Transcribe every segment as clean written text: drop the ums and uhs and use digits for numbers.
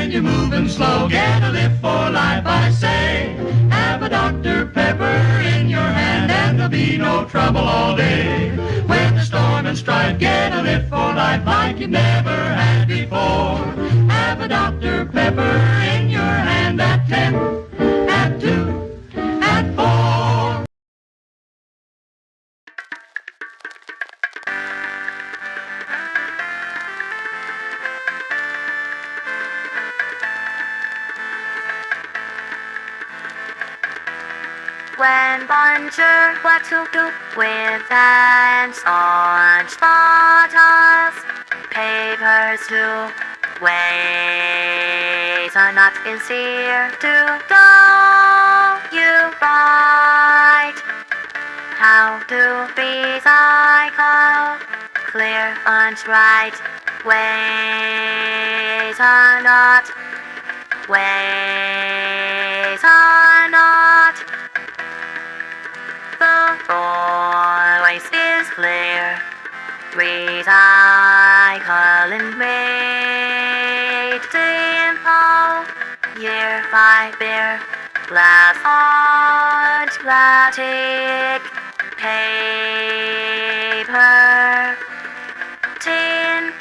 and you're moving slow. Get a lift for life, I say. Have a Dr. Pepper in your hand and there'll be no trouble all day. When the storm and strife, get a lift for life like you've never had before. Have a Dr. Pepper in your hand at 10, at 2, at 4. When wonder what to do with hands on bottles, papers too. Ways are not easier to go. You write how to recycle, clear and bright. Ways are not. Ways are not. The voice is clear. Recycling made simple. Year by year, glass on plastic, paper, tin.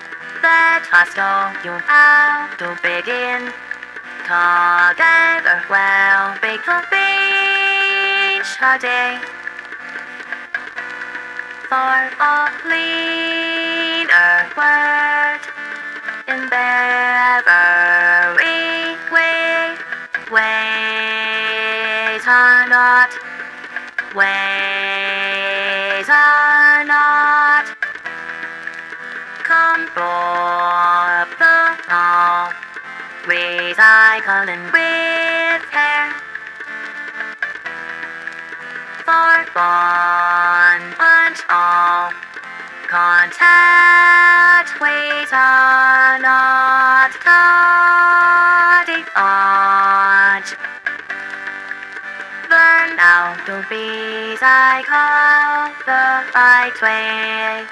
Let us know you how to begin. Together we'll make a beach a day. For a cleaner world in every way. Ways are not. Ways are not. Control the all. Recycling with care. For one and all, contact ways are not cutting on. Learn how to recycle the right way.